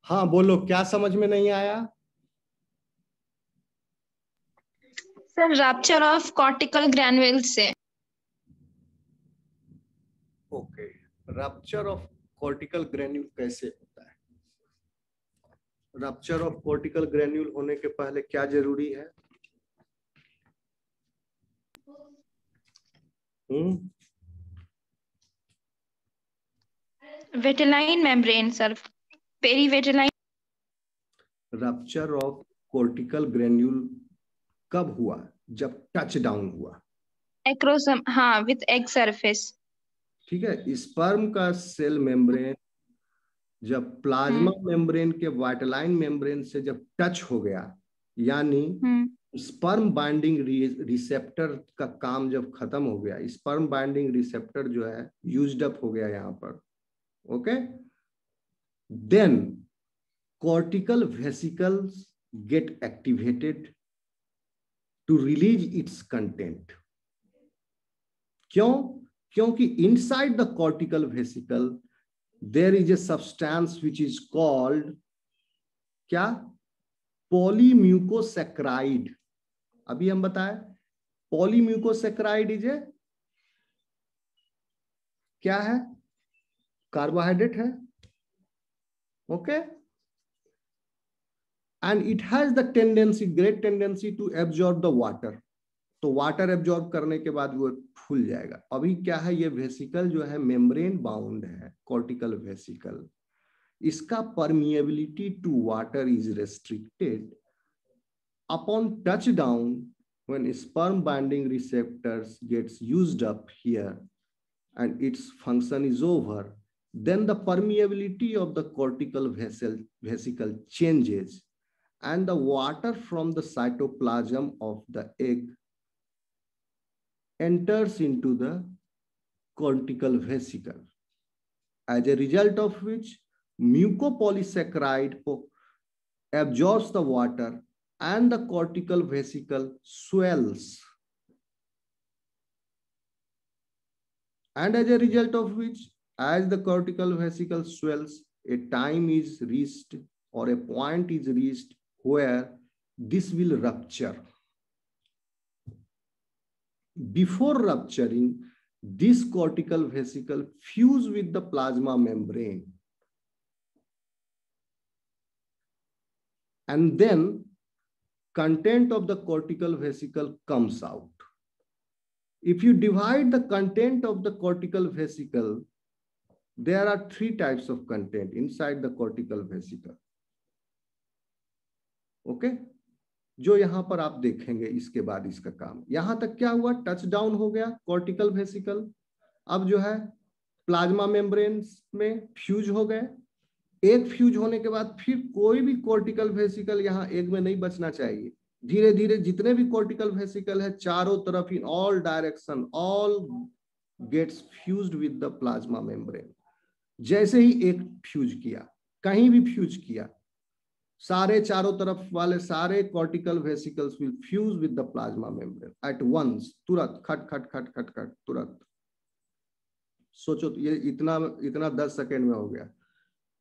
हाँ बोलो, क्या समझ में नहीं आया? सर रप्चर ऑफ कॉर्टिकल ग्रैन्युल से। Okay, rupture of cortical granule कैसे होता है? रप्चर ऑफ कॉर्टिकल ग्रैन्यूल होने के पहले क्या जरूरी है? Vitelline membrane sir, perivitelline. Rupture of cortical granule कब हुआ? जब टच डाउन हुआ। एक्रोसम, हाँ, विथ एग सरफेस। ठीक है, स्पर्म का सेल मेम्ब्रेन जब प्लाज्मा मेम्ब्रेन के वाइटलाइन मेम्ब्रेन से जब टच हो गया, यानी स्पर्म बाइंडिंग रिसेप्टर का काम जब खत्म हो गया, स्पर्म बाइंडिंग रिसेप्टर जो है यूज्ड अप हो गया यहाँ पर, okay, then cortical vesicles get activated to release its content. क्यों? क्योंकि inside the cortical vesicle there is a substance which is called क्या? Polymucosaccharide. अभी हम बताएं, polymucosaccharide इज क्या है? कार्बोहाइड्रेट है, okay, and it has the tendency, great tendency to absorb the water. तो वाटर एब्जॉर्ब करने के बाद वो फूल जाएगा। अभी क्या है, ये वेसिकल जो है मेम्ब्रेन बाउंड है, कॉर्टिकल वेसिकल, इसका permeability to water is restricted. Upon touch down, when sperm binding receptors gets used up here and its function is over, then the permeability of the cortical vesicle changes and the water from the cytoplasm of the egg enters into the cortical vesicle, as a result of which mucopolysaccharide absorbs the water and the cortical vesicle swells, and as a result of which, as the cortical vesicle swells, a time is reached or a point is reached where this will rupture. Before rupturing, this cortical vesicle fuse with the plasma membrane, and then content of the cortical vesicle comes out. If you divide the content of the cortical vesicle, there are three types of content inside the cortical vesicle, okay? जो यहां पर आप देखेंगे इसके बाद इसका काम, यहां तक क्या हुआ, टच डाउन हो गया कॉर्टिकल वेसिकल, अब जो है प्लाज्मा मेम्ब्रेन में फ्यूज हो गए। एक फ्यूज होने के बाद फिर कोई भी कॉर्टिकल वेसिकल यहाँ एक में नहीं बचना चाहिए, धीरे धीरे जितने भी कॉर्टिकल वेसिकल है चारों तरफ, in all direction, all gets fused with the plasma membrane. जैसे ही एक फ्यूज किया, कहीं भी फ्यूज किया, सारे चारों तरफ वाले सारे cortical vesicles will fuse with the plasma membrane at once, तुरंत, खट खट खट खट खट तुरंत। सोचो ये इतना 10 सेकेंड में हो गया,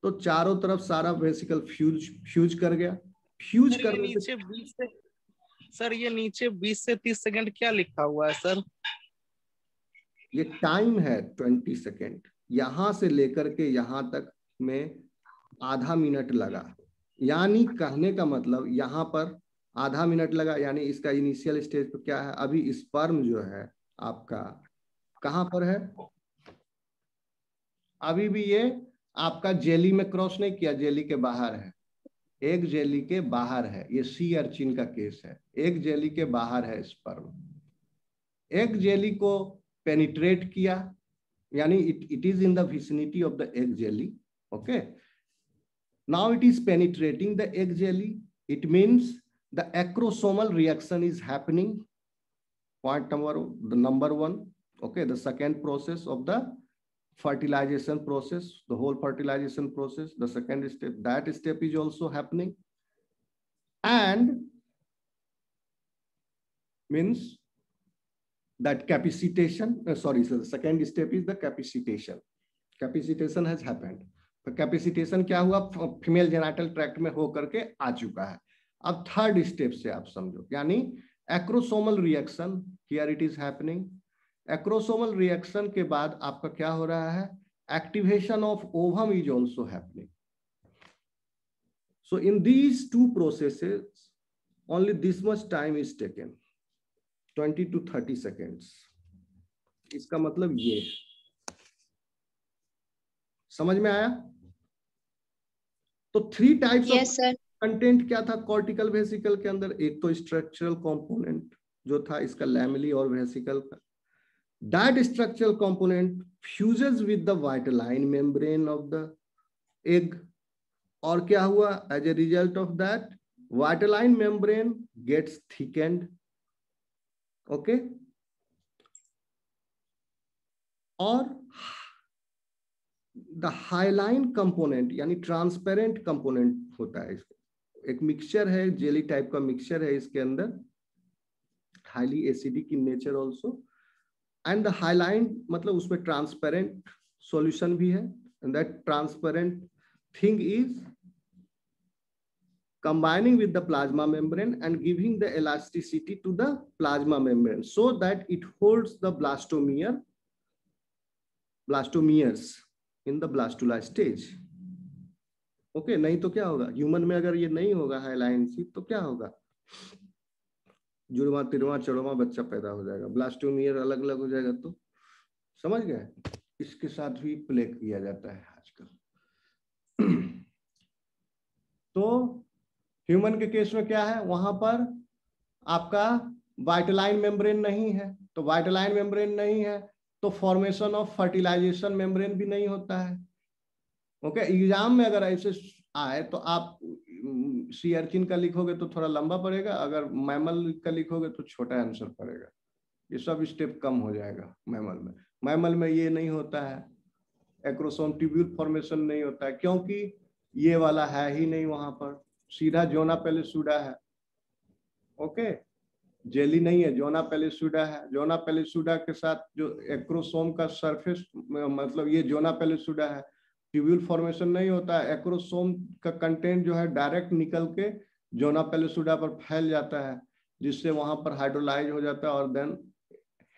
तो चारों तरफ सारा वेसिकल फ्यूज कर गया। फ्यूज करने नीचे 20 से सर, ये नीचे 20 से 30 सेकंड क्या लिखा हुआ है सर? ये टाइम है 20 सेकेंड, यहां से लेकर के यहां तक में आधा मिनट लगा, यानी कहने का मतलब यहां पर आधा मिनट लगा, यानी इसका इनिशियल स्टेज पर क्या है, अभी स्पर्म जो है आपका कहां पर है, अभी भी ये आपका जेली में क्रॉस नहीं किया, जेली के बाहर है, एक जेली के बाहर है, ये सी अर्चिन का केस है, एक जेली के बाहर है स्पर्म, एक जेली को पेनिट्रेट किया, यानी it is in the vicinity of the egg jelly, okay, now it is penetrating the egg jelly, it means the acrosomal reaction is happening, point number one, okay. The second process of the fertilization process, the whole fertilization process, the second step, that step is also happening, and means that capacitation, so the second step is the capacitation. Capacitation has happened. Capacitation क्या हुआ, female genital tract में होकर के आ चुका है। अब third step से आप समझो, यानी acrosomal reaction, here it is happening. Acrosomal reaction के बाद आपका क्या हो रहा है, activation of ovum is also happening. So in these two processes, only this much time is taken, 20 to 30 seconds. इसका मतलब ये, समझ में आया? तो 3 टाइप्स ऑफ कंटेंट क्या था कॉर्टिकल वेसिकल के अंदर? एक तो स्ट्रक्चरल कंपोनेंट जो था इसका लैमेली और वेसिकल का, that structural component fuses with the vitelline membrane of the egg, और क्या हुआ, as a result of that vitelline membrane gets thickened, okay, और द हाइलाइन कंपोनेंट यानी ट्रांसपेरेंट कंपोनेंट होता है इसका, एक मिक्सचर है, जेली टाइप का मिक्सचर है इसके अंदर, highly acidic in nature also, and the hyaline मतलब उसमें ट्रांसपेरेंट सॉल्यूशन भी है, and that transparent thing is combining with the plasma membrane and giving the elasticity to the plasma membrane so that it holds the blastomeres in the blastula stage. Okay, नहीं तो क्या होगा, human में अगर ये नहीं होगा हाइलाइन सी तो क्या होगा, जुड़वा तिरवा चढ़वा बच्चा पैदा हो जाएगा, ब्लास्टोमियर अलग अलग हो जाएगा। तो समझ गए, इसके साथ भी प्ले किया जाता है आजकल। तो ह्यूमन के केस में क्या है, वहां पर आपका वाइटलाइन मेम्ब्रेन नहीं है, तो वाइटलाइन मेम्ब्रेन नहीं है तो फॉर्मेशन ऑफ फर्टिलाइजेशन मेम्ब्रेन भी नहीं होता है। ओके, एग्जाम में अगर ऐसे आए तो आप सी अर्चिन का लिखोगे तो थोड़ा लंबा पड़ेगा, अगर मैमल का लिखोगे तो छोटा आंसर पड़ेगा, ये सब स्टेप कम हो जाएगा मैमल में। मैमल में ये नहीं होता है, एक्रोसोम ट्यूब्यूल फॉर्मेशन नहीं होता है, क्योंकि ये वाला है ही नहीं वहां पर, सीधा जोना पेलिसुडा है। ओके, जेली नहीं है, जोना पेलिसुडा है। जोना पेलिसुडा के साथ जो एक्रोसोम का सरफेस, मतलब ये जोना पेलिसुडा है, ट्यूब्यूल फॉर्मेशन नहीं होता है। एक्रोसोम का कंटेंट जो है डायरेक्ट निकल के जोना पेलिसुडा पर फैल जाता है, जिससे वहां पर हाइड्रोलाइज हो जाता है और then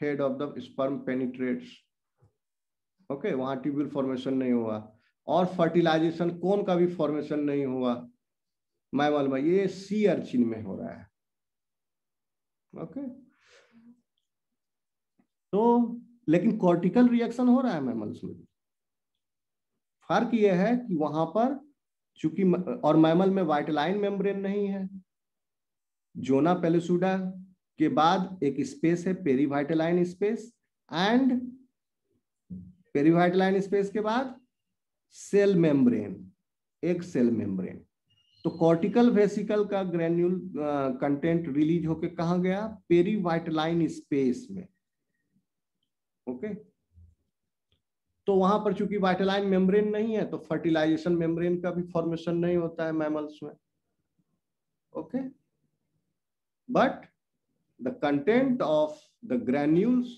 head of the sperm penetrates. Okay, वहां ट्यूब्यूल फॉर्मेशन नहीं हुआ और फर्टिलाइजेशन कोन का भी फॉर्मेशन नहीं हुआ मैमल में, ये सी अर्चिन में हो रहा है। ओके, तो लेकिन कॉर्टिकल रिएक्शन हो रहा है मैमल्स में। फर्क ये है कि वहां पर चूंकि और मैमल में वाइटलाइन मेम्ब्रेन नहीं है, जोना पेलिसुडा के बाद एक स्पेस है पेरीवाइटलाइन स्पेस, एंड पेरीवाइटलाइन स्पेस के बाद सेल मेम्ब्रेन, एक सेल मेम्ब्रेन। तो कॉर्टिकल वेसिकल का ग्रेन्यूल कंटेंट रिलीज होके कहां गया, पेरीवाइटलाइन स्पेस में। ओके, तो वहां पर चूंकि वाइटलाइन मेम्ब्रेन नहीं है तो फर्टिलाइजेशन मेम्ब्रेन का भी फॉर्मेशन नहीं होता है मैमल्स में। Okay, but the content of the granules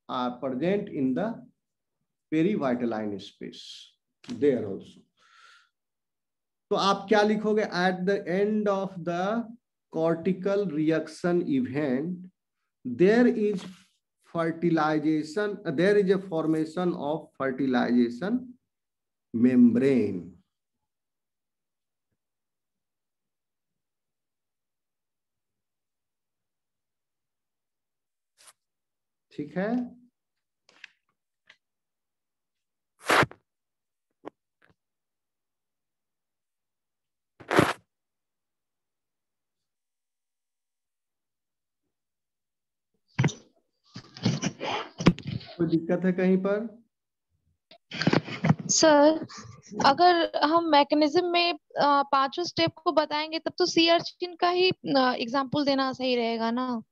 are present in the perivitelline space there also. तो आप क्या लिखोगे, at the end of the cortical reaction event there is fertilization, there is a formation of fertilization membrane. ठीक है, कोई दिक्कत है कहीं पर? सर अगर हम मैकेनिज्म में पांचों स्टेप को बताएंगे तब तो सी अर्चिन का ही एग्जांपल देना सही रहेगा ना,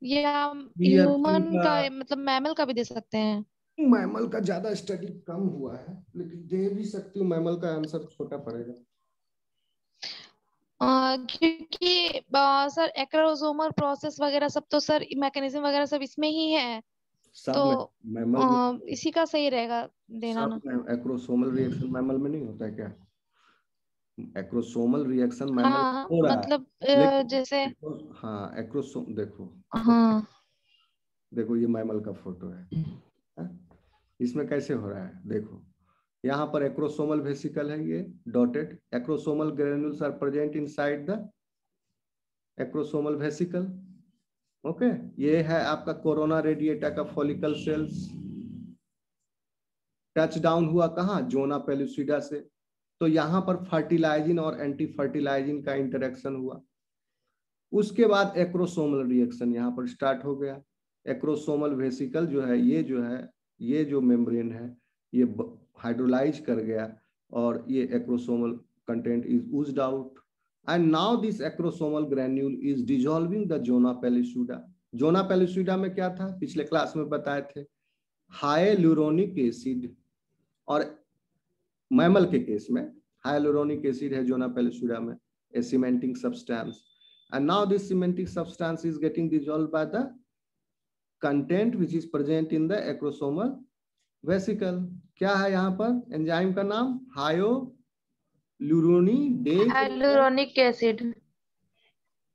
या ह्यूमन का मतलब मैमल का भी दे सकते हैं? मैमल का ज्यादा स्टडी कम हुआ है, लेकिन दे भी सकती हूँ, मैमल का आंसर छोटा पड़ेगा। क्योंकि सर एक्रोसोमल प्रोसेस वगैरह सब तो सर मैकेनिज्म वगैरह सब इसमें ही है, सब तो मैमल में इसी का सही रहेगा देना ना। एक्रोसोमल रिएक्शन मैमल में नहीं होता है क्या? एक्रोसोमल रिएक्शन मैमल हाँ हो रहा है, मतलब लेकिन जैसे हाँ एक्रोसोम देखो, हाँ देखो ये मैमल का फोटो है? इसमें कैसे हो रहा है देखो, यहाँ पर एक्रोसोमल वेसिकल है, ये dotted acrosomal granules are present inside the acrosomal vesicle. Okay, ये है आपका कोरोना रेडिएटा का फॉलिकल सेल्स। टच डाउन हुआ कहाँ? जोना पेलुसिडा से, तो यहाँ पर फर्टिलाइजिन और एंटी फर्टिलाइजिन का इंटरेक्शन हुआ। उसके बाद एक्रोसोमल रिएक्शन यहाँ पर स्टार्ट हो गया। एक्रोसोमल वेसिकल जो है, ये जो मेम्ब्रेन है ये हाइड्रोलाइज कर गया और ये acrosomal content is oozed out, and now this acrosomal granule is dissolving the zona pellucida. Zona pellucida में क्या था, पिछले क्लास में बताए थे, हाइलुरोनिक एसिड, और मैमल के केस में हाइलुरोनिक एसिड है जोना पेलुसिडा में, a cementing substance, and now this cementing substance is getting dissolved by the content which is present in the acrosomal vesicle। क्या है यहाँ पर एंजाइम का नाम? हाइलुरोनिडेज। Hyaluronic acid.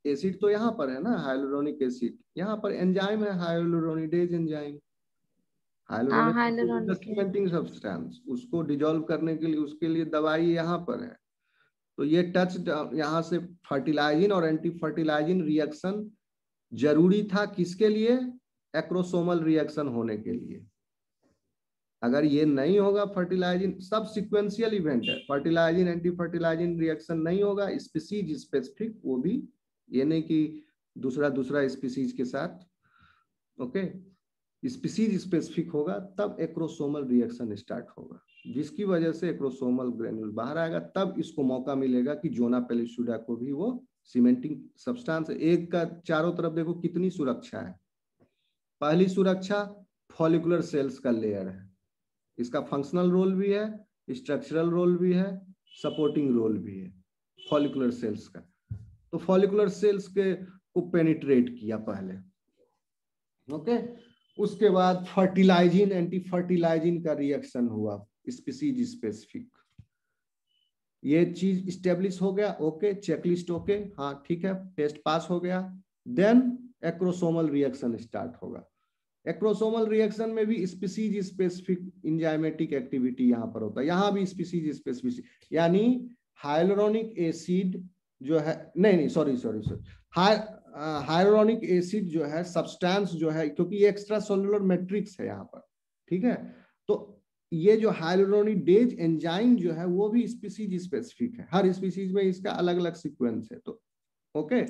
एसिड तो यहाँ पर है ना, हाइलुरोनिक एसिड, यहाँ पर एंजाइम है हाइलुरोनिडेज एंजाइम। हाँ हाइलुरोनिक हाइलुरोनिक। सीमेंटिंग सब्सटेंस, उसको डिसॉल्व करने के लिए, उसके लिए दवाई यहाँ पर है। तो ये टच यहाँ से फर्टिलाइजिन और एंटी फर्टिलाइजिन रिएक्शन जरूरी था किसके लिए? एक्रोसोमल रिएक्शन होने के लिए। अगर ये नहीं होगा फर्टिलाइजिन, सब सिक्वेंशियल इवेंट है, फर्टिलाइजिन एंटी फर्टिलाइजिन रिएक्शन नहीं होगा स्पीसीज स्पेसिफिक, वो भी ये नहीं कि दूसरा स्पीसीज के साथ, ओके, स्पीसीज स्पेसिफिक होगा तब एक्रोसोमल रिएक्शन स्टार्ट होगा, जिसकी वजह से एक्रोसोमल ग्रेन्यूल बाहर आएगा। तब इसको मौका मिलेगा कि जोना पेलुसिडा को भी वो सीमेंटिंग सब्सटेंस, एक का चारों तरफ देखो कितनी सुरक्षा है। पहली सुरक्षा फॉलिकुलर सेल्स का लेयर है, इसका फंक्शनल रोल भी है, स्ट्रक्चरल रोल भी है, सपोर्टिंग रोल भी है फॉलिकुलर सेल्स का। तो फॉलिकुलर सेल्स के को पेनिट्रेट किया पहले, ओके। उसके बाद फर्टिलाइजिन एंटी फर्टिलाइजिन का रिएक्शन हुआ स्पीसीज स्पेसिफिक, ये चीज स्टेब्लिश हो गया, ओके, चेकलिस्ट ओके, हाँ ठीक है, टेस्ट पास हो गया। देन एक्रोसोमल रिएक्शन स्टार्ट होगा। एक्रोसोमल रिएक्शन में भी स्पीसीज स्पेसिफिक इंजाइमेटिक एक्टिविटी यहाँ पर होता है, यहाँ भी स्पीसीज स्पेसिफिक, यानी हाइलुरोनिक एसिड जो है, नहीं सॉरी हाइलुरोनिक एसिड जो है सब्सटेंस जो है, क्योंकि ये एक्स्ट्रा सेलुलर मैट्रिक्स है यहाँ पर, ठीक है, तो ये जो हाइलुरोनिडेज एंजाइम जो है वो भी स्पीसीज स्पेसिफिक है, हर स्पीसीज में इसका अलग अलग सीक्वेंस है। तो okay,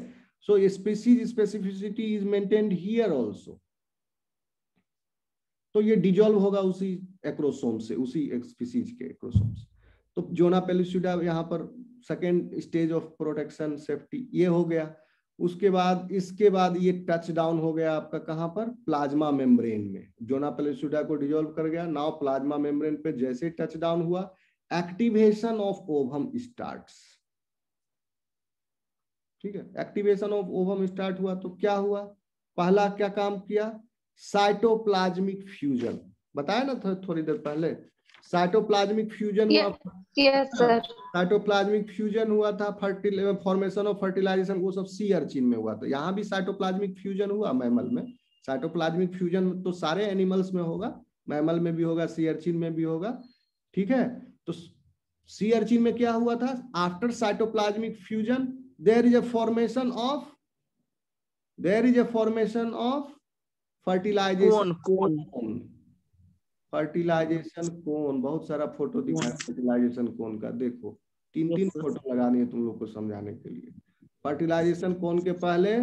so species specificity is maintained here also. तो ये डिजॉल्व होगा उसी एक्रोसोम से, उसी स्पीसीज के एक्रोसोम से। तो जोना पेलुसिडा यहाँ पर second stage of protection safety ये हो गया। उसके बाद इसके बाद ये टच डाउन हो गया आपका कहाँ पर? प्लाज्मा मेम्ब्रेन में। जोना पेलुसिडा को डिजॉल्व कर गया, नाउ प्लाज्मा मेम्ब्रेन पे जैसे टच डाउन हुआ, एक्टिवेशन ऑफ ओवम स्टार्ट्स, ठीक है, एक्टिवेशन ऑफ ओवम स्टार्ट हुआ। तो क्या हुआ? पहला क्या काम किया? साइटोप्लाज्मिक फ्यूजन, बताया ना थोड़ी देर पहले, साइटोप्लाज्मिक फ्यूजन हुआ। Yes sir. साइटोप्लाज्मिक फ्यूजन हुआ था, फॉर्मेशन ऑफ फर्टिलाइजेशन, वो सब सी अर्चिन में हुआ था। यहाँ भी साइटोप्लाज्मिक फ्यूजन हुआ मैमल में। साइटोप्लाज्मिक फ्यूजन तो सारे एनिमल्स में होगा, मैमल में भी होगा, सी अर्चिन में भी होगा, ठीक है। तो सी अर्चिन में क्या हुआ था? After cytoplasmic fusion there is a formation of fertilization cone। Fertilization cone, बहुत सारा फोटो दिखा है फर्टिलाइजेशन कोन का, देखो तीन फोटो लगानी है तुम लोग को समझाने के लिए। फर्टिलाइजेशन कोन के पहले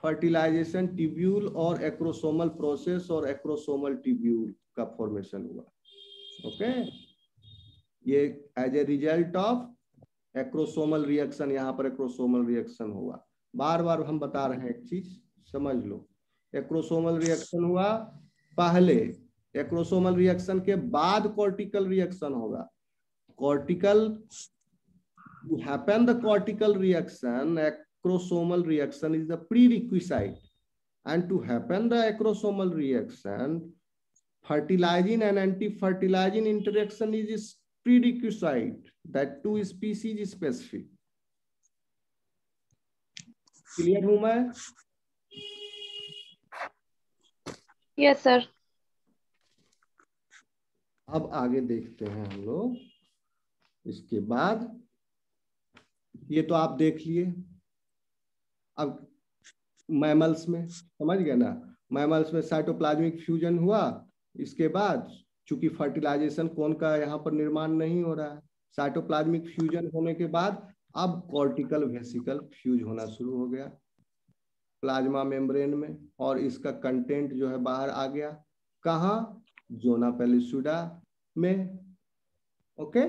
फर्टिलाइजेशन ट्यूब्यूल और एक्रोसोमल प्रोसेस और एक्रोसोमल ट्यूब्यूल का फॉर्मेशन हुआ, ओके। ये as a result of acrosomal reaction, यहाँ पर एक्रोसोमल रिएक्शन हुआ। बार बार हम बता रहे हैं, एक चीज समझ लो, एक्रोसोमल रिएक्शन हुआ पहले, एक्रोसोमल रिएक्शन के बाद कॉर्टिकल रिएक्शन होगा। Cortical happen the cortical reaction, acrosomal reaction is the प्रीरिक्विसाइट, and to happen the acrosomal reaction, fertilizing and anti-fertilizing interaction is prerequisite that two species specific. Clear हूं मैं? Yes sir. अब आगे देखते हैं हम लोग। इसके बाद ये तो आप देख लिए। अब मैमल्स में समझ गए ना, मैमल्स में साइटोप्लाज्मिक फ्यूजन हुआ, इसके बाद चूंकि फर्टिलाइजेशन कोन का यहाँ पर निर्माण नहीं हो रहा है, साइटोप्लाज्मिक फ्यूजन होने के बाद अब कॉर्टिकल वेसिकल फ्यूज होना शुरू हो गया प्लाज्मा मेम्ब्रेन में, और इसका कंटेंट जो है बाहर आ गया। कहाँ? जोना पेलिसुडा में, ओके,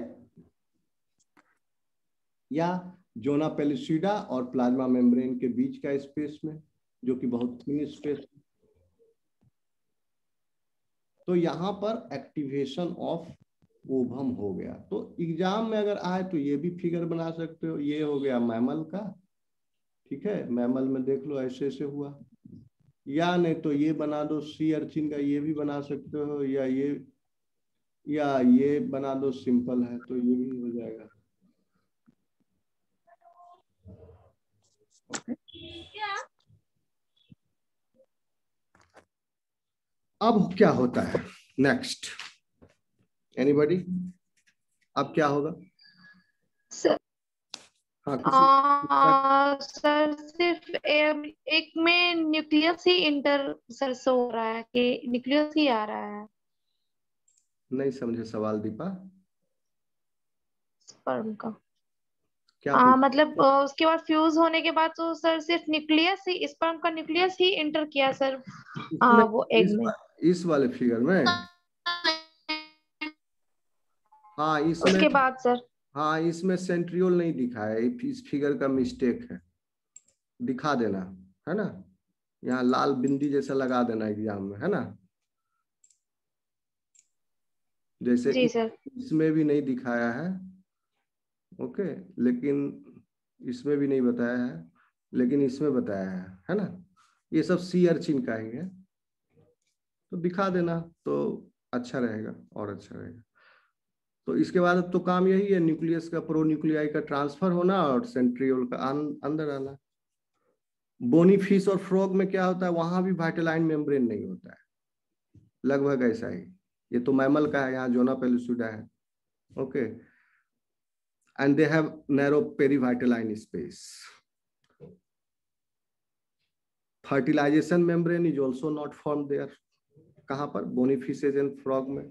या जोना पेलिसुडा और प्लाज्मा मेम्ब्रेन के बीच का स्पेस में, जो कि बहुत थिन स्पेस। तो यहाँ पर एक्टिवेशन ऑफ ओवम हो गया। तो एग्जाम में अगर आए तो ये भी फिगर बना सकते हो। ये हो गया मैमल का, ठीक है, मैमल में देख लो ऐसे ऐसे हुआ, या नहीं तो ये बना दो सी अर्चिन का, ये भी बना सकते हो, या ये बना दो, सिंपल है तो ये भी हो जाएगा। अब क्या होता है नेक्स्ट? एनीबॉडी? अब क्या होगा सर? हाँ, सर सिर्फ एक में न्यूक्लियस ही इंटर सर से हो रहा है कि न्यूक्लियस ही आ रहा है? नहीं समझे सवाल दीपा। स्पर्म का क्या मतलब उसके बाद फ्यूज होने के बाद तो सर सिर्फ न्यूक्लियस ही, स्पर्म का न्यूक्लियस ही इंटर किया सर वो एग में? इस वाले फिगर में? हाँ इसमें, उसके बाद सर? हाँ इसमें सेंट्रियोल नहीं दिखा है, इस फिगर का मिस्टेक है, दिखा देना है ना, यहाँ लाल बिंदी जैसा लगा देना एग्जाम में, है ना, जैसे जी सर। इसमें भी नहीं दिखाया है, ओके, लेकिन इसमें भी नहीं बताया है, लेकिन इसमें बताया है ना। ये सब सी अर्चिन का ही है, तो दिखा देना तो अच्छा रहेगा और अच्छा रहेगा। तो इसके बाद तो काम यही है, न्यूक्लियस का प्रोन्यूक्लियाई का ट्रांसफर होना और सेंट्रियोल का अंदर आना। बोनी फिश और फ्रॉग में क्या होता है, वहां भी वाइटलाइन मेम्ब्रेन नहीं होता है, लगभग ऐसा ही। ये तो मैमल का है, यहाँ जोना पेलिसुडा है, okay, and they have narrow perivitelline space. Fertilization membrane is also not form there. कहां पर? बोनी फिशेज एंड फ्रॉग में।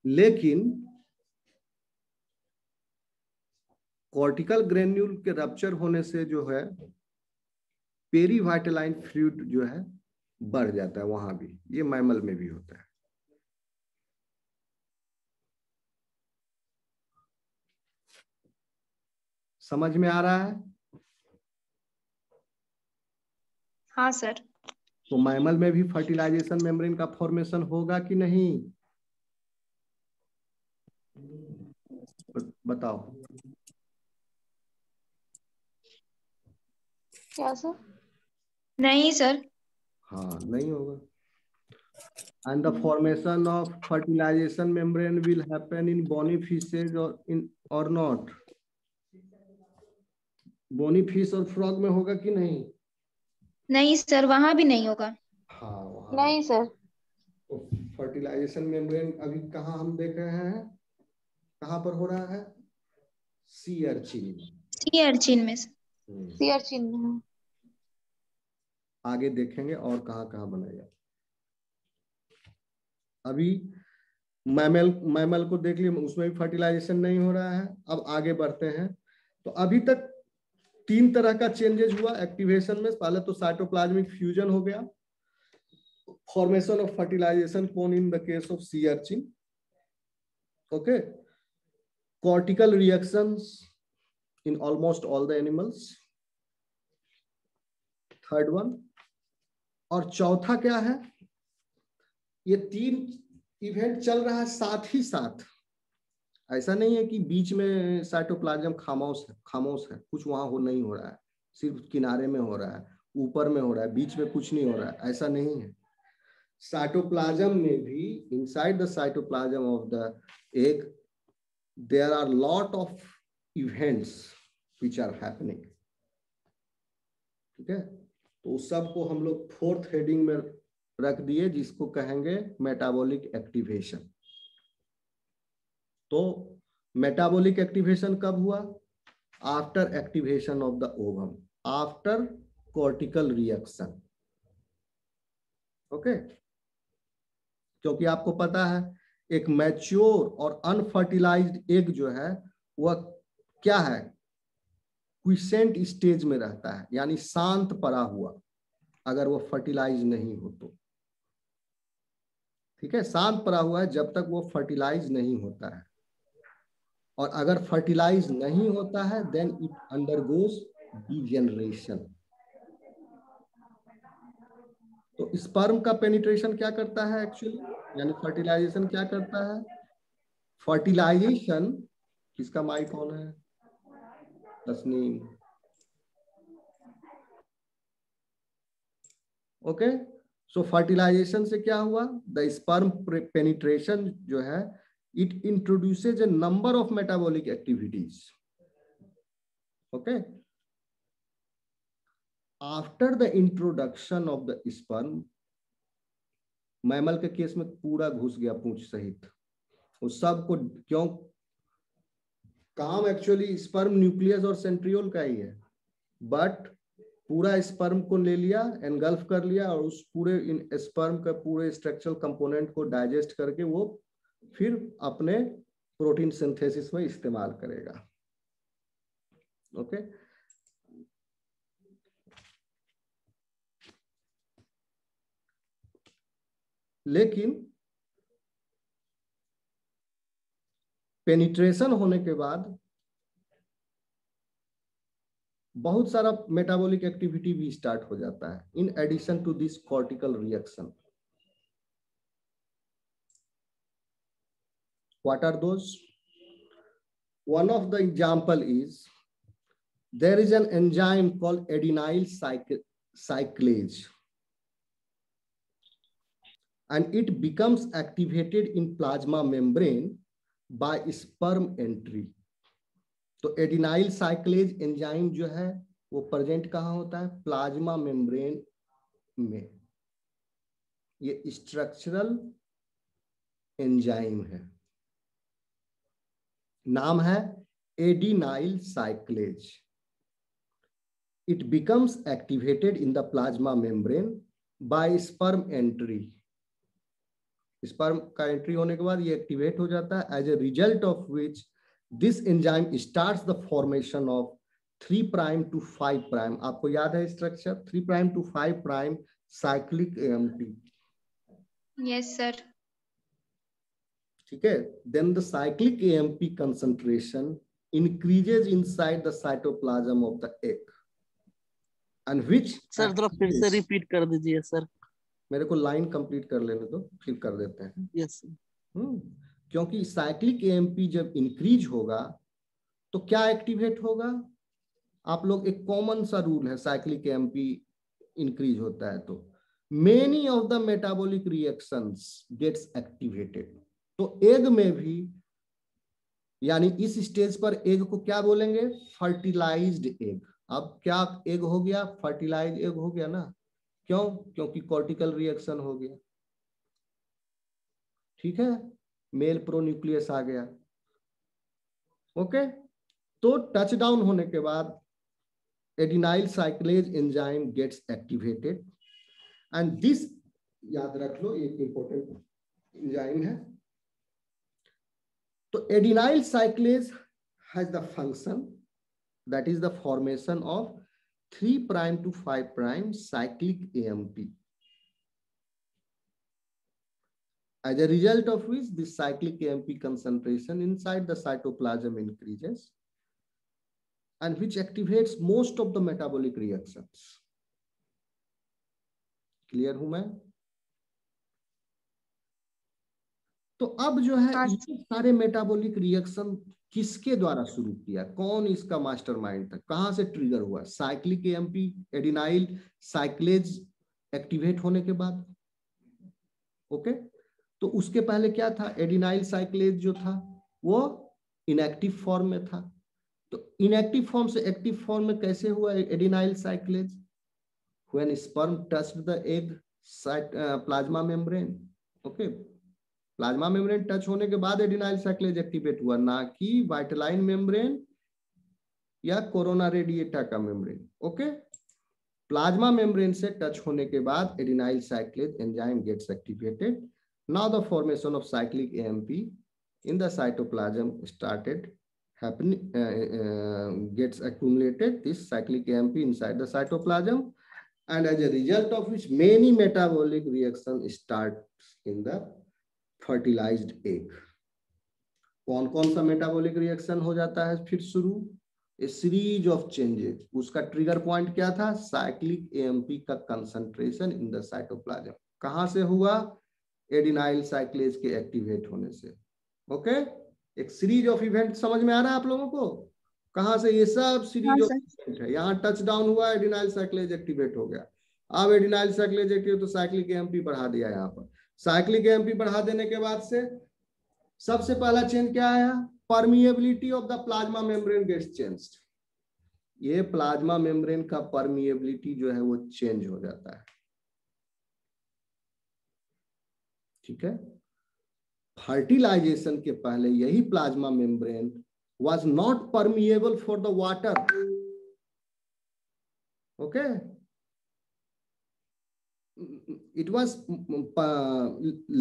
लेकिन कॉर्टिकल ग्रेन्यूल के रप्चर होने से जो है पेरीवाइटलाइन फ्लूइड जो है बढ़ जाता है, वहां भी, ये मैमल में भी होता है। समझ में आ रहा है? हाँ सर। तो मैमल में भी फर्टिलाइजेशन मेम्ब्रेन का फॉर्मेशन होगा कि नहीं? बताओ। क्या सर? नहीं सर। हाँ नहीं होगा। And the formation of fertilization membrane will happen in bony fishes or not? Bony fish और फ्रॉग में होगा कि नहीं? नहीं सर, वहां भी नहीं होगा। हाँ वहां नहीं सर। तो फर्टिलाइजेशन मेम्ब्रेन अभी कहाँ हम देख रहे हैं, कहाँ पर हो रहा है? Sea urchin. सी अर्चिन में। सी अर्चिन में। आगे देखेंगे और कहाँ कहाँ बनेगा। अभी मैमल को देख लिया, उसमें भी फर्टिलाइजेशन नहीं हो रहा है। अब आगे बढ़ते हैं। तो अभी तक 3 तरह का चेंजेस हुआ एक्टिवेशन में। पहले तो साइटोप्लाज्मिक फ्यूजन हो गया, formation of fertilization cone in the case of sea urchin, okay, cortical reactions in almost all the animals, third one. और चौथा क्या है, ये 3 इवेंट चल रहा है साथ ही साथ। ऐसा नहीं है कि बीच में साइटोप्लाज्म खामोश है, कुछ वहां नहीं हो रहा है, सिर्फ किनारे में हो रहा है। ऊपर में हो रहा है, बीच में कुछ नहीं हो रहा है, ऐसा नहीं है। साइटोप्लाज्म में भी, inside the cytoplasm of the egg there are lot of events which are happening. ठीक है, तो उस सब को हम लोग फोर्थ हेडिंग में रख दिए, जिसको कहेंगे मेटाबॉलिक एक्टिवेशन। तो मेटाबॉलिक एक्टिवेशन कब हुआ? After activation of the ovum, after cortical reaction. Okay, क्योंकि आपको पता है एक मैच्योर और अनफर्टिलाइज्ड एग जो है वह क्या है, क्विसेंट स्टेज में रहता है, यानी शांत पड़ा हुआ, अगर वो फर्टिलाइज नहीं हो तो। ठीक है, शांत पड़ा हुआ है जब तक वो फर्टिलाइज नहीं होता है, और अगर फर्टिलाइज नहीं होता है देन इट अंडरगोज डीजेनरेशन। तो स्पर्म का पेनिट्रेशन क्या करता है एक्चुअली, यानी फर्टिलाइजेशन क्या करता है? फर्टिलाइजेशन, किसका माइक ऑन है? तस्नीम। ओके, सो फर्टिलाइजेशन से क्या हुआ? द स्पर्म पेनिट्रेशन जो है, it इंट्रोड्यूसेज A number of metabolic activities. Okay, after the introduction of the sperm, mammal के केस में पूरा घुस गया पूंछ सहित, उस सब को क्यों, काम एक्चुअली स्पर्म न्यूक्लियस और सेंट्रियोल का ही है, बट पूरा स्पर्म को ले लिया, एनगल्फ कर लिया, और उस पूरे इन स्पर्म का पूरे स्ट्रक्चरल कंपोनेंट को डाइजेस्ट करके वो फिर अपने प्रोटीन सिंथेसिस में इस्तेमाल करेगा। ओके, लेकिन पेनिट्रेशन होने के बाद बहुत सारा मेटाबॉलिक एक्टिविटी भी स्टार्ट हो जाता है, in addition to this cortical reaction. What are those? One of the example is there is an enzyme called adenyl cyclase, and it becomes activated in plasma membrane by sperm entry. तो adenylyl cyclase enzyme जो है वो present कहाँ होता है? Plasma membrane में। ये structural enzyme है, नाम है adenylyl cyclase. It becomes activated in the plasma membrane by sperm entry. Sperm का एंट्री होने के बाद ये एक्टिवेट हो जाता है, as a result of which this enzyme starts the formation of 3' to 5'। आपको याद है structure 3' to 5' cyclic AMP? Yes sir. ठीक है, then the cyclic AMP concentration increases inside the cytoplasm of the egg, and which sir थोड़ा फिर से repeat कर दीजिए सर। मेरे को लाइन कंप्लीट कर लेने दो, फिर कर देते हैं। यस। क्योंकि साइक्लिक AMP जब इंक्रीज होगा तो क्या एक्टिवेट होगा? आप लोग, एक कॉमन सा रूल है, साइक्लिक AMP इंक्रीज होता है तो many of the metabolic reactions gets activated. तो एग में भी, यानी इस स्टेज पर एग को क्या बोलेंगे? Fertilized egg. अब क्या एग हो गया? फर्टिलाइज्ड एग हो गया ना। क्यों? क्योंकि कॉर्टिकल रिएक्शन हो गया। ठीक है, मेल प्रोन्यूक्लियस आ गया। ओके, तो टच डाउन होने के बाद adenylyl cyclase enzyme gets activated, and this, याद रख लो, एक इंपॉर्टेंट एंजाइम है। तो adenylyl cyclase has the function that is the formation of 3' to 5' cyclic AMP. As a result of which this cyclic AMP concentration inside the cytoplasm increases, and which activates most of the metabolic reactions. Clear हूं मैं? तो अब जो है हाँ। ये सारे metabolic reaction किसके द्वारा शुरू किया, कौन इसका मास्टरमाइंड था, कहां से ट्रिगर हुआ? Cyclic AMP adenylyl cyclase activate होने के बाद। ओके, तो उसके पहले क्या था? एडिनाइल साइक्लेज जो था वो इनएक्टिव फॉर्म में था। तो इनएक्टिव फॉर्म से एक्टिव फॉर्म में कैसे हुआ adenylyl cyclase? When sperm touched the egg plasma membrane. Okay, plasma membrane touch होने के बाद एडिनाइल साइक्लेज एक्टिवेट हुआ, ना कि वाइटलाइन मेम्ब्रेन या कोरोना रेडिएटा का मेम्ब्रेन। ओके, प्लाज्मा मेम्ब्रेन से टच होने के बाद adenylyl cyclase enzyme gets activated. Now the formation of cyclic AMP in the cytoplasm started happening, gets accumulated this cyclic AMP inside the cytoplasm, and as a result of which many metabolic reactions starts in the fertilized egg. कौन कौन सा metabolic reaction हो जाता है फिर शुरू? ए series of changes. उसका trigger point क्या था? साइक्लिक एएमपी का कंसंट्रेशन इन द साइटोप्लाज्म। कहां से हुआ? एडिनाइल साइक्लेज के एक्टिवेट होने से। ओके, एक सीरीज ऑफ इवेंट समझ में आ रहा है आप लोगों को? कहां से ये सब सीरीज ऑफ इवेंट है? यहाँ टच डाउन हुआ, एडिनाइल साइक्लेज एक्टिवेट हो गया। अब एडिनाइल साइक्लेज एक्टिव तो साइक्लिक एएमपी बढ़ा दिया। यहाँ पर साइक्लिक एएमपी बढ़ा देने के बाद से सबसे पहला चेंज क्या आया? Permeability of the plasma membrane gets changed. ये प्लाज्मा मेम्ब्रेन का परमिएबिलिटी जो है वो चेंज हो जाता है। ठीक है, फर्टिलाइजेशन के पहले यही plasma membrane was not permeable for the water. Okay, it was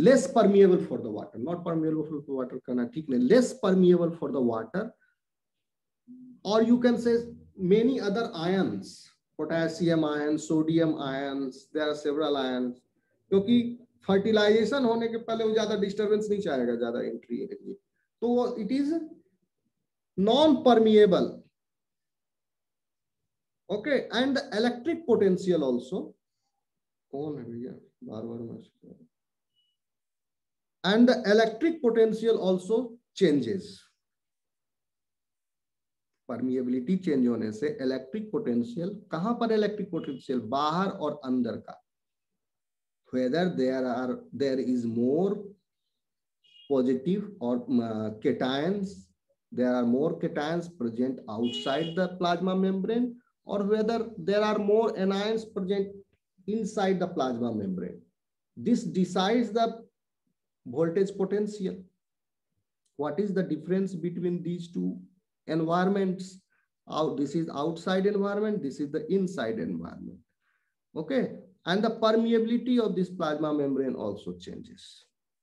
less permeable for the water, not permeable for the water करना ठीक नहीं, less permeable for the water, or you can say many other ions, potassium ions, sodium ions, there are several ions, क्योंकि fertilisation होने के पहले वो ज्यादा disturbance नहीं चाहेगा, ज्यादा एंट्री के लिए, तो it is non permeable. Okay, and the electric potential also, कौन है भैया बार बार मैं, and the electric potential also changes. Permeability change होने से इलेक्ट्रिक पोटेंशियल, कहां पर इलेक्ट्रिक पोटेंशियल? बाहर और अंदर का। Whether there is more positive or cations, there are more cations present outside the plasma membrane, or whether there are more anions present inside the plasma membrane. This decides the voltage potential. What is the difference between these two environments? This is outside environment, this is the inside environment. Okay, and the permeability of this plasma membrane also changes.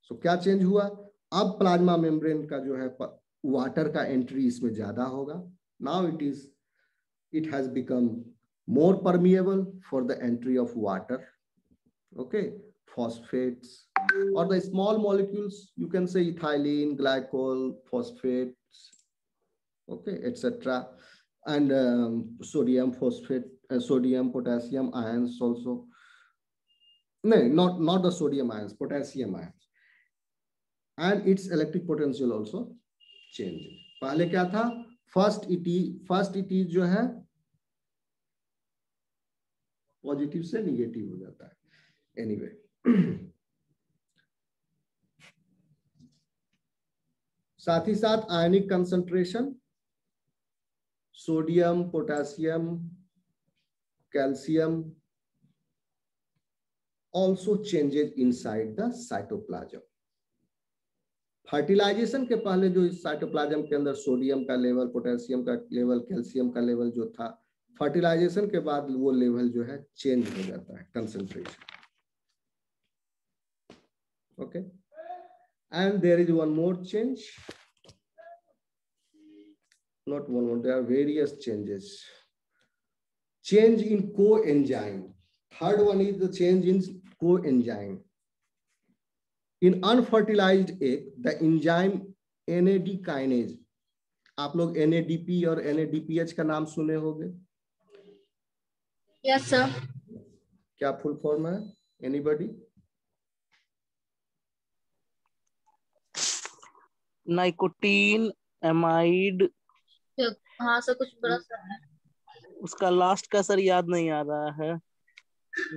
So क्या change हुआ? अब plasma membrane का जो है water का entry इसमें ज्यादा होगा। Now it has become more permeable for the entry of water. Okay, phosphates or the small molecules, you can say ethylene, glycol, phosphates, okay, etc. And sodium phosphate, sodium, potassium ions also. No, not the sodium ions, potassium ions, and its electric potential also changes. पहले क्या था? First it is जो है positive से negative हो जाता है। Anyway, साथ ही साथ ionic concentration, sodium, potassium, calcium also changes inside the cytoplasm. Fertilization के पहले जो इस साइटोप्लाज्म के अंदर सोडियम का लेवल, पोटेशियम का लेवल, कैल्शियम का लेवल जो था, फर्टिलाइजेशन के बाद वो लेवल जो है चेंज हो जाता है, concentration. Okay, and there is one more change, not one more, there are various changes. Change in coenzyme. Third one is the change in coenzyme. In unfertilized egg, the enzyme NAD kinase, आप लोग NADP और NADPH का नाम सुने होंगे? Yes, sir. क्या full form है? Anybody? नाइकोटीन amide, हाँ सर, कुछ बड़ा सा है। उसका लास्ट का सर याद नहीं आ रहा है,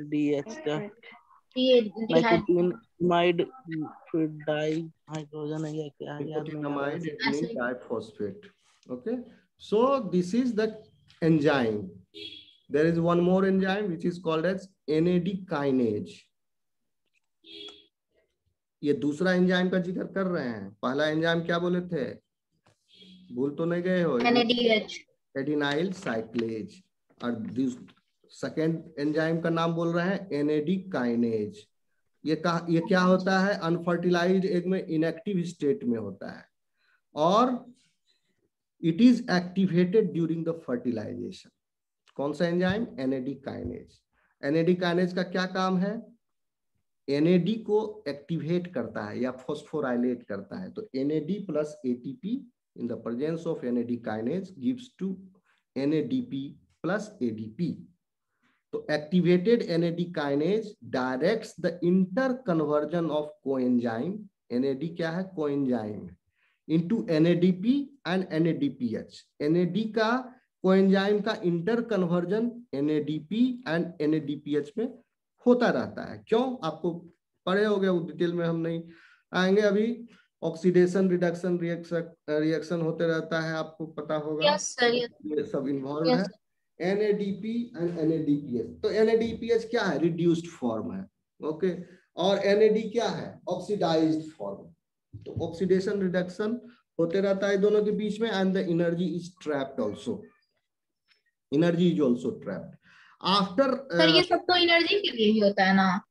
डीएच का। ये नाइकोटीन एमाइड, फिर डाई हाइड्रोजन है या क्या है, याद नहीं आ रहा है। Nicotinamide adenine diphosphate. Okay, so this is the enzyme. There is one more enzyme which is called as NAD kinase. ये दूसरा एंजाइम का जिक्र कर रहे हैं। पहला एंजाइम क्या बोले थे, भूल तो नहीं गए हो? NADH। एडिनाइल साइक्लेज। और सेकेंड एंजाइम का नाम बोल रहे हैं एनएडी काइनेज। ये क्या होता है, अनफर्टिलाइज्ड एग में इनएक्टिव स्टेट में होता है और it is activated during the fertilization. कौन सा एंजाइम? NAD kinase. एनएडी काइनेज का क्या काम है? एनएडी को एक्टिवेट करता है या फॉस्फोराइलेट करता है। तो NAD plus ATP in the presence of NAD kinase gives to NADP plus ADP. तो activated NAD kinase directs the interconversion of coenzyme, NAD क्या है? coenzyme, into NADP and NADPH. NAD का coenzyme का interconversion NADP and NADPH में होता रहता है। क्यों? आपको पढ़े हो गया, डिटेल में हम नहीं आएंगे अभी। ऑक्सीडेशन रिडक्शन रिएक्शन होते रहता है, आपको पता होगा। यस सर, ये सब इन्वॉल्व है। NADP and NADPH। तो NADPH क्या है? रिड्यूस्ड फॉर्म है। ओके, और NAD क्या है? Oxidized form. तो ऑक्सीडेशन रिडक्शन होते रहता है दोनों के बीच में and the energy is trapped also. Energy is also trapped after. Sir ये सब तो एनर्जी के लिए ही होता है ना?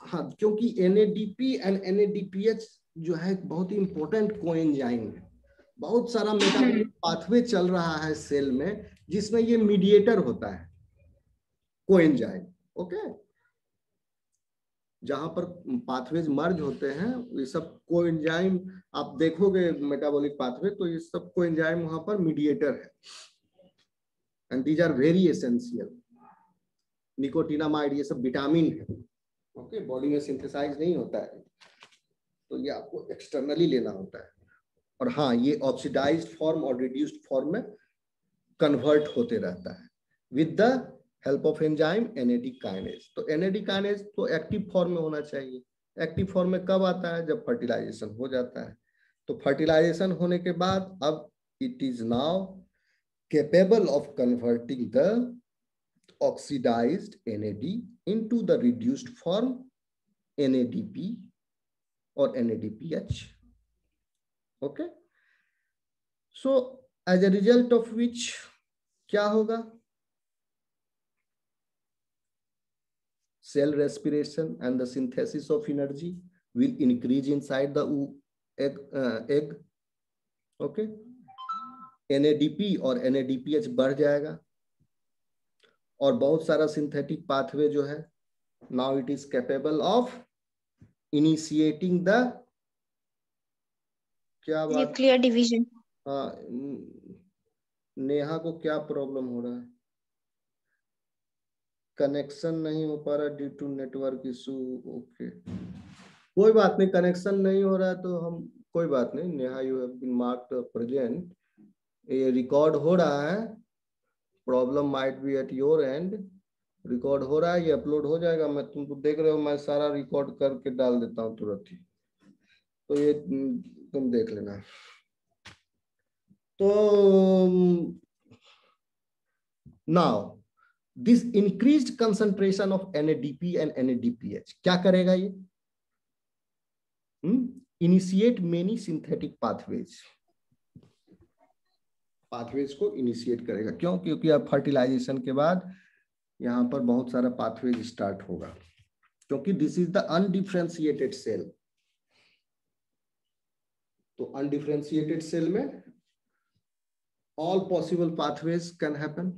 हाँ, क्योंकि NADP एंड NADPH जो है बहुत ही इंपॉर्टेंट कोएंजाइम है। बहुत सारा मेटाबॉलिक पाथवे चल रहा है सेल में जिसमें ये मीडिएटर होता है, कोएंजाइम। ओके, जहां पर पाथवेज मर्ज होते हैं ये सब कोएंजाइम आप देखोगे मेटाबॉलिक पाथवे, तो ये सब कोएंजाइम वहां पर मीडिएटर है and these are very essential. Nicotinamide ये सब विटामिन है। ओके, बॉडी में सिंथेसाइज नहीं होता है, तो ये आपको एक्सटर्नली लेना होता है। और हाँ, ये ऑक्सीडाइज्ड फॉर्म और रिड्यूस्ड फॉर्म में कन्वर्ट होते रहता है with the help of enzyme NAD kinase. तो NAD काइनेज तो एक्टिव फॉर्म में होना चाहिए। एक्टिव फॉर्म में कब आता है? जब फर्टिलाइजेशन हो जाता है। तो फर्टिलाइजेशन होने के बाद अब it is now capable of converting the oxidized NAD into the reduced form NADP or NADPH. Okay, so as a result of which क्या होगा? Cell respiration and the synthesis of energy will increase inside the egg. Okay, NADP और NADPH बढ़ जाएगा और बहुत सारा synthetic pathway जो है now it is capable of initiating the क्या बात? Nuclear division. हाँ, नेहा को क्या प्रॉब्लम हो रहा है? कनेक्शन नहीं हो पा रहा due to network issue. Okay, कोई बात नहीं, कनेक्शन नहीं हो रहा है तो हम कोई बात नहीं। Neha, you have been marked present. ये रिकॉर्ड हो रहा है, problem might be at your end. Record हो रहा है, ये अपलोड हो जाएगा। मैं तुमको देख रहे हो, मैं सारा रिकॉर्ड करके डाल देता हूँ तुरंत ही, तो ये तुम देख लेना। तो now this increased concentration of NADP and NADPH क्या करेगा? ये इनिशिएट मेनी सिंथेटिक पाथवेज को इनिशिएट करेगा। क्यों? क्योंकि अब फर्टिलाइजेशन के बाद यहाँ पर बहुत सारा पाथवेज स्टार्ट होगा, क्योंकि this is the undifferentiated cell. तो अनडिफरेंशिएटेड सेल में all possible pathways can happen.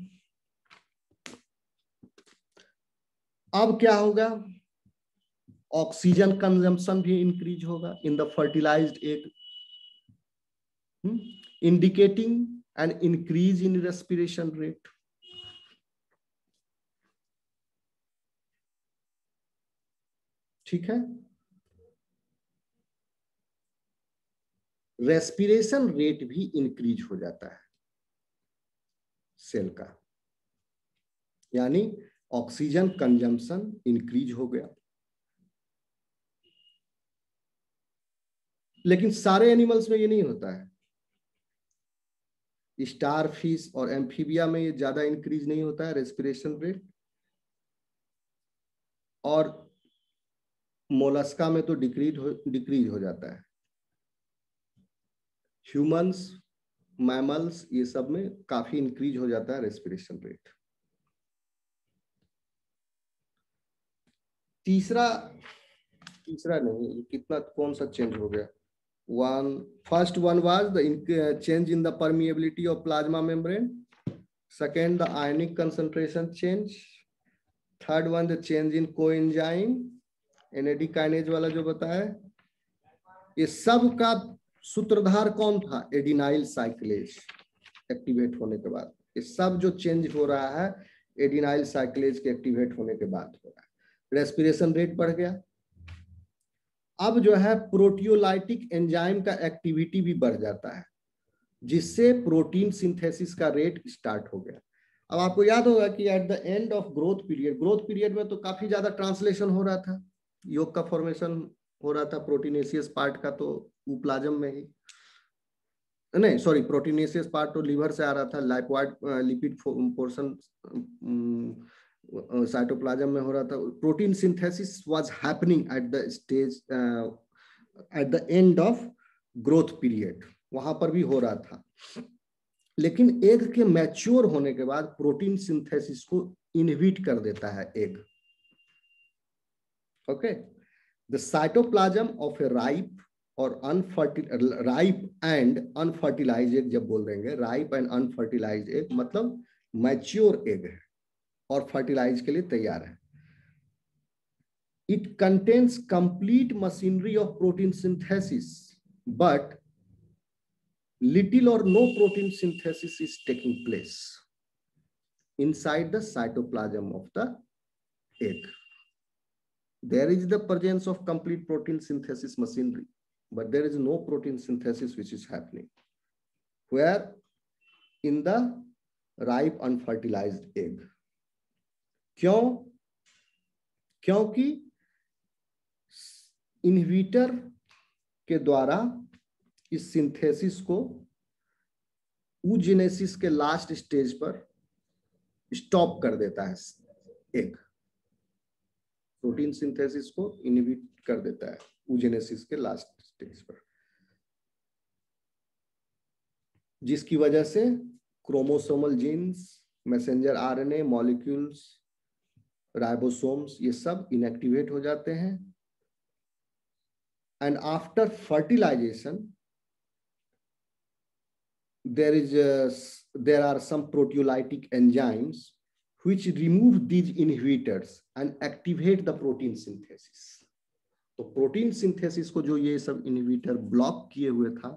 अब क्या होगा? ऑक्सीजन कंजम्पशन भी इंक्रीज होगा in the fertilized egg, indicating an increase in respiration rate. ठीक है, रेस्पिरेशन रेट भी इंक्रीज हो जाता है सेल का, यानी ऑक्सीजन कंजम्पशन इंक्रीज हो गया। लेकिन सारे एनिमल्स में ये नहीं होता है। स्टार फिश और एम्फीबिया में ये ज्यादा इंक्रीज नहीं होता है रेस्पिरेशन रेट, और मोलस्का में तो डिक्रीज हो जाता है। ह्यूमंस, मैमल्स, ये सब में काफी इंक्रीज हो जाता है रेस्पिरेशन रेट। तीसरा नहीं, कितना कौन सा चेंज हो गया? First one was the change in the permeability of plasma membrane. Second, the ionic concentration change. Third one, the change in coenzyme, NAD kinase वाला जो बताया, ये सब का सूत्रधार कौन था? एडिनाइल साइक्लेज एक्टिवेट होने के बाद। ये सब जो चेंज हो रहा है एडिनाइल साइक्लेज के एक्टिवेट होने के बाद हो रहा है। रेस्पिरेशन रेट बढ़ गया। अब जो है प्रोटियोलाइटिक एंजाइम का एक्टिविटी भी बढ़ जाता है, जिससे प्रोटीन सिंथेसिस का रेट स्टार्ट हो गया। अब आपको याद होगा कि eight the end of growth period में तो काफी ज्यादा ट्रांसलेशन हो रहा था, योग का फॉर्मेशन हो रहा था प्रोटीनेशियस पार्ट का, तो प्लाज्म में ही नहीं, सॉरी, प्रोटीनेशियस पार्ट तो लीवर से आ रहा था, लाइपोइड लिपिड पोर्शन साइटोप्लाज्म में हो रहा था। Protein synthesis was happening at the stage eight the end of growth period, वहां पर भी हो रहा था। लेकिन एग के मैच्योर होने के बाद प्रोटीन सिंथेसिस को इनहिबिट कर देता है egg. Okay, the cytoplasm of A ripe और राइप एंड अनफर्टिलाइज्ड एग, जब बोल देंगे राइप एंड अनफर्टिलाइज्ड एग मतलब मैच्योर एग है और फर्टिलाइज के लिए तैयार है। It contains complete machinery of protein synthesis, but little or no protein synthesis is taking place inside the cytoplasm of the egg. There is the presence of complete protein synthesis machinery, but there is no protein synthesis which is happening. Where? In the ripe unfertilized egg. क्यों? क्योंकि inhibitor के द्वारा इस synthesis को oogenesis के last stage पर stop कर देता है एग। प्रोटीन सिंथेसिस को इनहिबिट कर देता है ऊजेनेसिस के लास्ट स्टेज पर, जिसकी वजह से chromosomal genes, messenger RNA molecules, ribosomes, ये सब इनएक्टिवेट हो जाते हैं। And after fertilization there are some proteolytic enzymes which remove these inhibitors and activate the protein synthesis. तो प्रोटीन सिंथेसिस को जो ये सब इनहिबिटर ब्लॉक किए हुए था,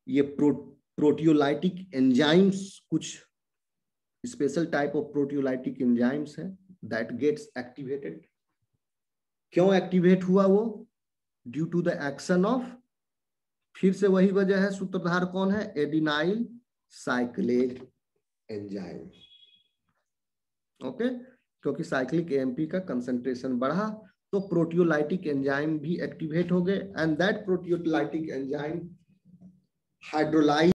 ये प्रोटियोलाइटिक एंजाइम्स, कुछ special type of proteolytic enzymes है दैट गेट्स एक्टिवेटेड। क्यों एक्टिवेट हुआ वो? Due to the action of, फिर से वही वजह है, सूत्रधार कौन है? Adenylyl cyclase enzyme. ओके, क्योंकि साइक्लिक एएमपी का कंसंट्रेशन बढ़ा तो प्रोटियोलाइटिक एंजाइम भी एक्टिवेट हो गए, and that proteolytic enzyme hydrolyse